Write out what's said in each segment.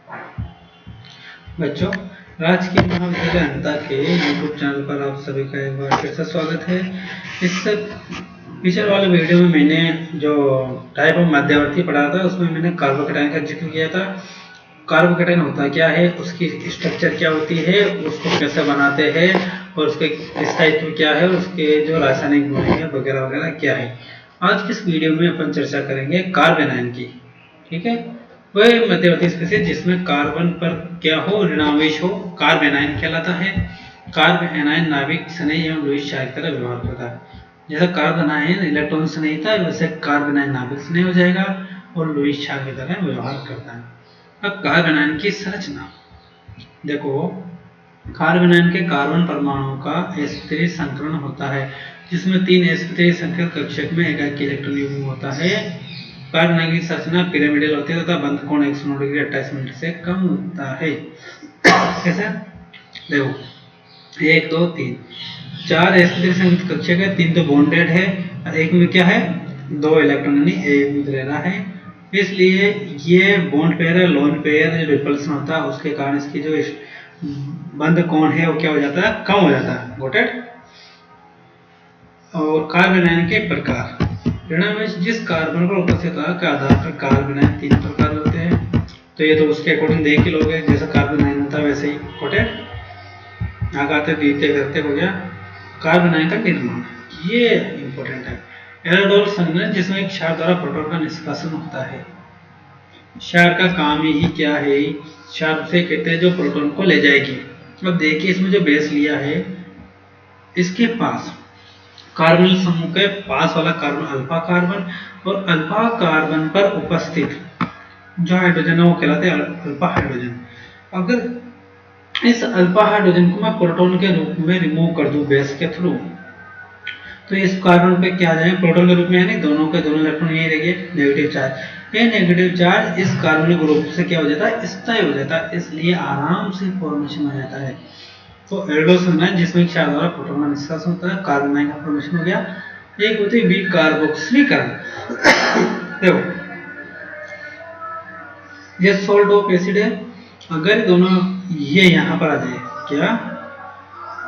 बच्चों, आज की महाविद्यालय अंता के यूट्यूब चैनल पर आप सभी का एक बार फिर से स्वागत है। इससे पिछले वाले वीडियो में मैंने जो टाइप ऑफ मध्यवर्ती पढ़ा था उसमें मैंने कार्बोकेटाइन का जिक्र किया था। कार्बोकेटाइन होता क्या है, उसकी स्ट्रक्चर क्या होती है, उसको कैसे बनाते हैं और उसके स्थायित्व क्या है, उसके जो रासायनिक गुण है वगैरह वगैरह क्या है। आज की इस वीडियो में अपन चर्चा करेंगे कार्बेनाइन की। ठीक है, वह मध्यवर्ती स्पीशीज जिसमें कार्बन पर क्या हो, ऋणावेश हो, कार्बेनाइन कहलाता है। कार्बेनाइन नाभिक स्नेह एवं लुईस क्षार की तरह व्यवहार करता है। जैसा कार्बेनाइन इलेक्ट्रॉन से नहीं था, वैसे कार्बेनाइन नाभिक स्नेह हो जाएगा और लुईस क्षार की तरह व्यवहार करता है। अब कार्बेनाइन की संरचना देखो, कार्बेनाइन के कार्बन परमाणुओं का sp3 संकरण होता है, जिसमें 3 sp3 संकरित कक्षक में एक इलेक्ट्रॉन युग्म होता है। कार्बेनाइन की संरचना पिरामिडल होती है तथा बंध कोण 109 डिग्री 28 मिनट से कम होता है। कैसे? देखो, 1 2 3 4 sp3 संकरित कक्षक है, 3 तो बॉन्डेड है और एक में क्या है, 2 इलेक्ट्रॉन यानी एक रह रहा है। इसलिए ये बॉन्ड पेयर है, लोन पेयर जो रिपल्सन होता है उसके कारण इसकी जो बंध कोण है वो क्या हो जाता है, कम हो जाता है। Got it? और कार्बेनाइन के प्रकार, ऋणावेश जिस कार्बन पर उपस्थित के आधार पर कार्बेनाइन 3 प्रकार होते हैं। तो ये तो उसके अकॉर्डिंग देख ही लोगे, जैसा कार्बेनाइन होता है वैसे ही। Got it? आगाते द्वितीय करते हो गया। कार्बेनाइन का निर्माण, ये इंपॉर्टेंट है। एल्डोल संघनन जिसमें एक क्षार द्वारा प्रोटॉन का निष्कासन होता है। क्षार का काम ही क्या है, क्षार से कहते हैं जो प्रोटॉन को ले जाएगी। अब देखिए इसमें जो बेस लिया है, इसके पास कार्बन समूह के पास वाला कार्बन अल्फा कार्बन और अल्फा कार्बन पर उपस्थित जो हाइड्रोजन है वो कहलाते हैं अल्फा हाइड्रोजन। अगर इस अल्फा हाइड्रोजन को मैं प्रोटॉन के रूप में रिमूव कर दूं बेस के थ्रू, तो इस कार्बन पे क्या आ जाएगा, प्रोटॉन के रूप में, यानी दोनों के दोनों इलेक्ट्रॉन यही रहेंगे नेगेटिव चार्ज। ये नेगेटिव चार्ज इस कार्बनिक ग्रुप से क्या हो जाता है, स्थायी हो जाता है, इसलिए आराम से फॉर्मेशन हो जाता है। तो एल्डोल संघनन जिसमें क्षार द्वारा प्रोटॉन का निष्कासन होता है, कार्बोनाइन का फॉर्मेशन हो गया। एक होती है विकार्बोक्सिलीकरण। देखो, ये सॉल्ट ऑफ एसिड है, अगर दोनों ये यहाँ पर आ जाए, क्या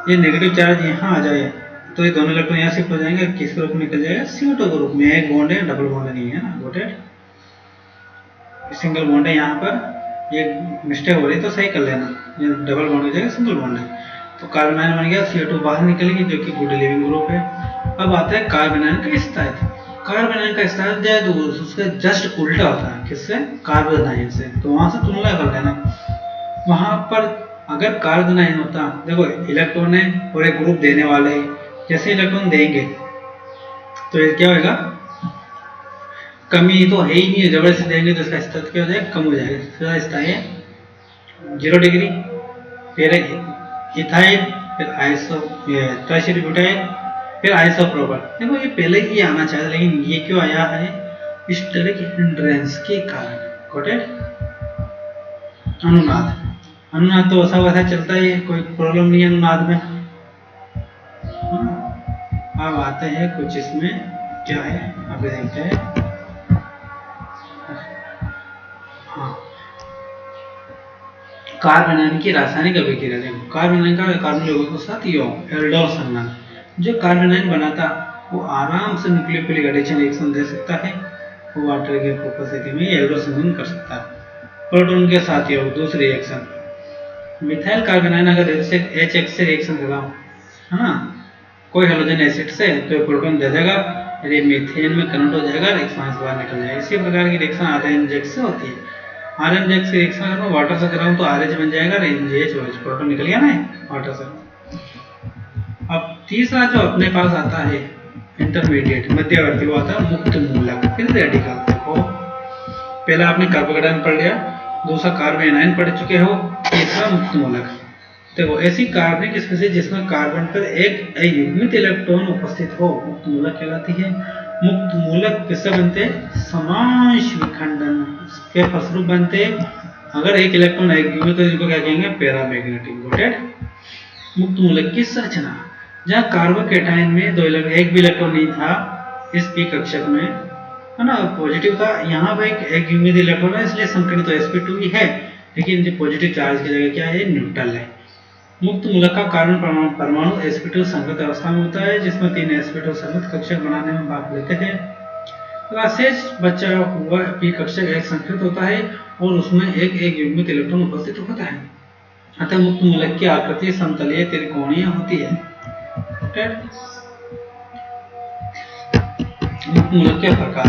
ये नेगेटिव चार्ज यहाँ आ जाए, तो ये दोनों इलेक्ट्रॉन यहाँ शिफ्ट हो जाएंगे, किस ग्रुप में निकल जाएगा, CO2 ग्रुप में। एक बॉन्ड है, डबल बॉन्ड नहीं है ना, गॉट इट? सिंगल बॉन्ड है यहाँ पर, ये मिस्टेक हो रही तो सही कर लेना, ये डबल बॉन्ड हो जाएगा, सिंगल बॉन्ड है। तो कार्बोनाइन बन गया, CO2 बाहर निकलेगी जो कि गुड लिविंग ग्रुप है। अब आता है कार्बोनाइन का स्थायित्व। कार्बोनाइन का स्थायित्व जाए तो उसका जस्ट उल्टा होता है, किससे, कार्बोनाइन से। तो वहां से तुलना कर लेना। वहां पर अगर कार्बोनाइन होता, देखो इलेक्ट्रॉन है और एक ग्रुप देने वाले है, जैसे इलेक्ट्रॉन देंगे तो ये क्या होगा, कमी तो है ही नहीं है, जबरदस्ती देंगे तो इसका स्थायित्व क्या हो जाएगा, कम हो जाएगा। फिर स्थायी 0 डिग्री, फिर इथाइल, फिर आइसो ट्राइसोब्यूटाइल, फिर आइसोप्रोपाइल। देखो ये पहले ही आना चाहिए, लेकिन ये क्यों आया है, स्टेरिक हिंड्रेंस के कारण। Got it? अनुनाद, अनुनाद तो वैसा चलता ही है, कोई प्रॉब्लम नहीं है अनुनाद में। अब आते हैं कुछ इसमें क्या है, अभी देखते हैं। हाँ, कार्बोनाइन की रासायनिक अभिक्रिया। देखो, कार्बोनाइन का कार्बन यौगिक के साथ यौग एल्डोल संघनन, जो कार्बोनाइन बनाता वो आराम से न्यूक्लियोफिलिक एडिशन रिएक्शन दे सकता है, वो वाटर के उपस्थिति में एल्डोल संघनन कर सकता है। प्रोटॉन के साथ योग, दूसरी रिएक्शन मिथाइल कार्बोनाइन अगर HX से रिएक्शन कराओ, है ना, कोई हेलोजन एसिड से, तो प्रोटॉन दे देगा, यदि मीथेन में कन्वर्ट हो जाएगा, रिएक्शन से बाहर निकल जाएगा। इसी प्रकार की रिएक्शन RNZ से होती है। RNZ से रिएक्शन अगर मैं वाटर से कराऊं तो RH बन जाएगा, NaOH, प्रोटॉन निकल गया ना वाटर से। अब तीसरा जो अपने पास आता है इंटरमीडिएट मध्यवर्ती, वो आता है मुक्त मूलक, फिर रेडिकल। देखो, पहला आपने कार्बोकेटाइन पढ़ लिया, दूसरा कार्बोनाइन पढ़ चुके हो, तीसरा मुक्त मूलक। देखो, ऐसी कार्बनिक स्पीशीज जिसमें कार्बन पर एक अयुग्मित इलेक्ट्रॉन उपस्थित हो मुक्त मूलक कहलाती है। मुक्त मूलक किससे बनते हैं, समांश विखंडन के फलस्वरूप बनते हैं। अगर एक इलेक्ट्रॉन अयुग्मित तो इनको क्या कहेंगे, पैरामैग्नेटिक। Got it? मुक्त मूलक की संरचना, जहाँ कार्बोकेटाइन में एक भी इलेक्ट्रॉन नहीं था इस पी कक्षक में, है ना, पॉजिटिव था, यहाँ पर एक अयुग्मित इलेक्ट्रॉन है, इसलिए संकरण तो sp2 ही है, लेकिन जो पॉजिटिव चार्ज की जगह क्या है, न्यूट्रल है। मुक्त मूलक का कार्बन परमाणु sp2 संगत अवस्था में होता है, जिसमें 3 sp2 संगत कक्षक बनाने में भाग लेते हैं। शेष बचा हुआ p कक्षक एक संकृत होता है और उसमें एक एक युग्मित इलेक्ट्रॉन उपस्थित होता है। अतः मुक्त मूलक की आकृति समतलीय त्रिकोणीय होती है। मुक्त मूलक के प्रकार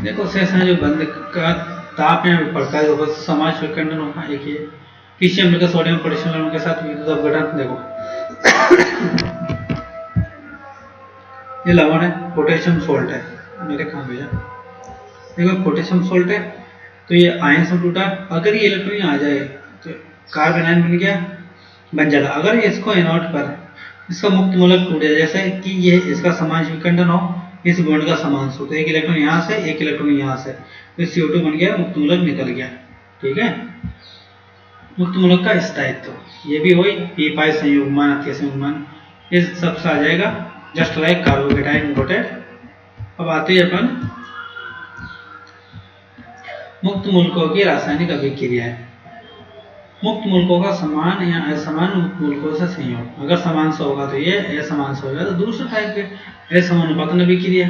देखो, शेष है जो बंद का ताप या प्रकार समाज विखंडन होगा। एक ये पीसीएम का सोडियम पोटेशियम के साथ विद्युत अपघटन। देखो ये लवण है, पोटेशियम सोल्ट है, मेरे कहाँ भेजा, देखो पोटेशियम सोल्ट है, तो ये आयन से टूटा, अगर ये इलेक्ट्रॉन आ जाए तो कार्बन आयन बन गया, बन जाएगा। अगर इसको एनोड पर इसका मुक्त मूलक टूट जाए, जैसे कि ये इसका समाज विखंडन हो, इस बॉन्ड का समांश हो, तो एक इलेक्ट्रॉन यहाँ से एक इलेक्ट्रॉन यहाँ से, तो CO2 बन गया, मुक्त मूलक निकल गया। ठीक है, मुक्त मूलक का स्थायित्व ये भी वही p5 संयुग्मन अत्यय संयुग्मन ये सबसे आ जाएगा, जस्ट लाइक कार्बोकेटाइन कोटेड। अब आते हैं अपन मुक्त मूलकों की रासायनिक अभिक्रिया है। मुक्त मूलकों का समान या असमान मुक्त मूलकों से संयोग, अगर समान से होगा तो ये, असमान से होगा तो दूसरे टाइप के असमानुपातन अभिक्रिया।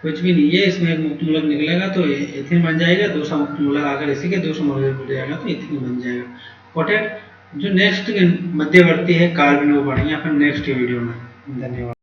कुछ भी नहीं है, इसमें एक मुक्त मूलक निकलेगा तो एथिन बन जाएगा, दूसरा मुक्त मूलक आकर इसी के दूसरा मूलक जुड़ जाएगा तो एथिन बन जाएगा। कोटेड जो नेक्स्ट मध्यवर्ती है कार्बन, वो पढ़ेंगे अपन नेक्स्ट वीडियो में। धन्यवाद।